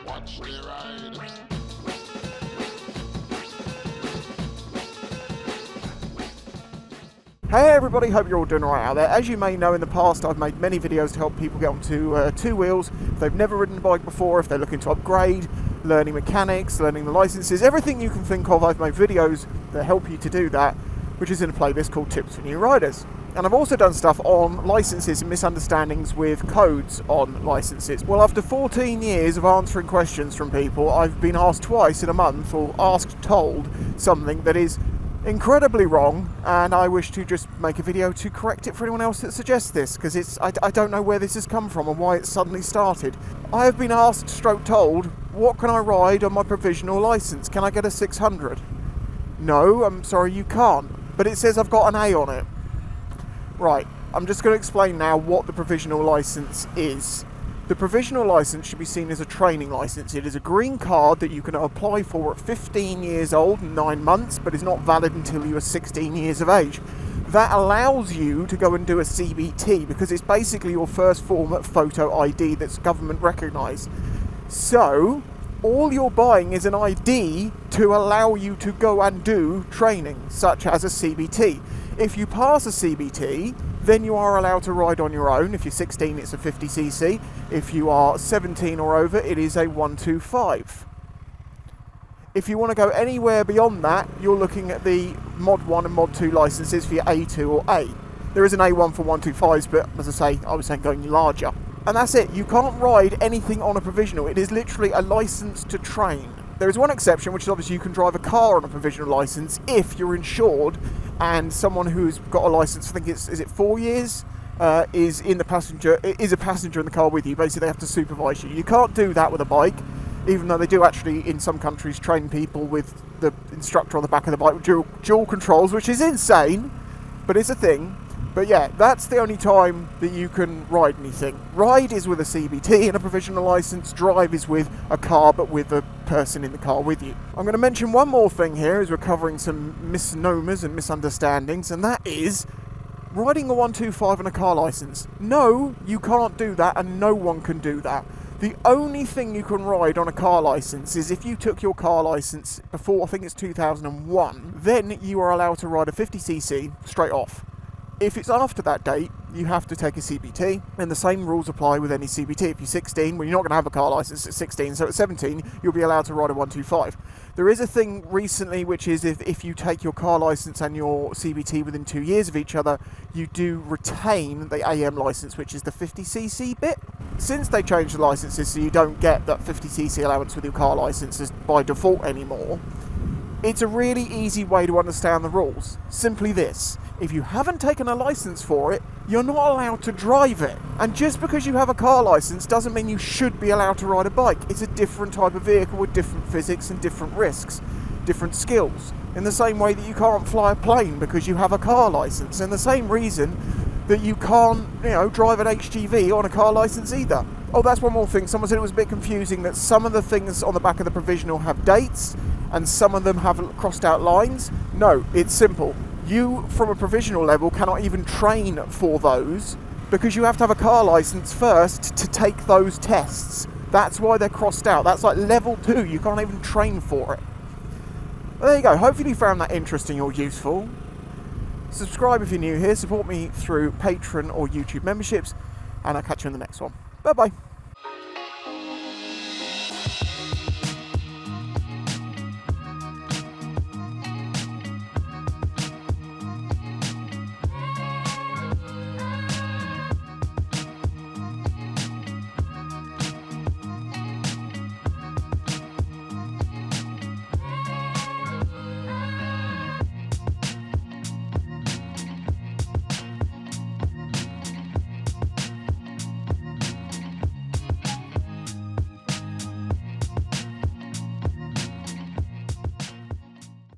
Watch the ride. Hey everybody, hope you're all doing alright out there. As you may know, in the past I've made many videos to help people get onto two wheels if they've never ridden a bike before, if they're looking to upgrade, learning mechanics, learning the licenses, everything you can think of. I've made videos that help you to do that, which is in a playlist called Tips for New Riders. And I've also done stuff on licenses and misunderstandings with codes on licenses. Well, after 14 years of answering questions from people, I've been asked twice in a month, or told something that is incredibly wrong, and I wish to just make a video to correct it for anyone else that suggests this, because I don't know where this has come from and why it suddenly started. I have been asked, told, what can I ride on my provisional license? Can I get a 600? No, I'm sorry, you can't. But it says I've got an A on it. Right, I'm just going to explain now what the provisional license is. The provisional license should be seen as a training license. It is a green card that you can apply for at 15 years old and 9 months, but is not valid until you are 16 years of age. That allows you to go and do a CBT, because it's basically your first form of photo ID that's government recognised. So, all you're buying is an ID to allow you to go and do training, such as a CBT. If you pass a CBT, then you are allowed to ride on your own. If you're 16, it's a 50cc. If you are 17 or over, it is a 125. If you want to go anywhere beyond that, you're looking at the Mod 1 and Mod 2 licenses for your A2 or A. There is an A1 for 125s, but as I say, I was saying going larger. And that's it. You can't ride anything on a provisional. It is literally a license to train. There is one exception, which is obviously you can drive a car on a provisional license if you're insured and someone who's got a license, I think is it 4 years, is a passenger in the car with you. Basically, they have to supervise you. You can't do that with a bike, even though they do actually, in some countries, train people with the instructor on the back of the bike with dual controls, which is insane, but it's a thing. But yeah, that's the only time that you can ride anything. Ride is with a CBT and a provisional license. Drive is with a car, but with a person in the car with you. I'm going to mention one more thing here as we're covering some misnomers and misunderstandings, and that is riding a 125 on a car license. No, you can't do that, and no one can do that. The only thing you can ride on a car license is if you took your car license before, I think it's 2001, then you are allowed to ride a 50cc straight off. If it's after that date, you have to take a CBT, and the same rules apply with any CBT. If you're 16, well, you're not going to have a car license at 16, so at 17, you'll be allowed to ride a 125. There is a thing recently, which is if you take your car license and your CBT within 2 years of each other, you do retain the AM license, which is the 50cc bit. Since they changed the licenses so you don't get that 50cc allowance with your car licenses by default anymore, it's a really easy way to understand the rules. Simply this: if you haven't taken a license for it, you're not allowed to drive it. And just because you have a car license doesn't mean you should be allowed to ride a bike. It's a different type of vehicle with different physics and different risks, different skills. In the same way that you can't fly a plane because you have a car license. And the same reason that you can't, drive an HGV on a car license either. Oh, that's one more thing. Someone said it was a bit confusing that some of the things on the back of the provisional have dates and some of them have crossed out lines. No, it's simple. You, from a provisional level, cannot even train for those because you have to have a car license first to take those tests. That's why they're crossed out. That's like level 2. You can't even train for it. Well, there you go. Hopefully you found that interesting or useful. Subscribe if you're new here. Support me through Patreon or YouTube memberships, and I'll catch you in the next one. Bye-bye.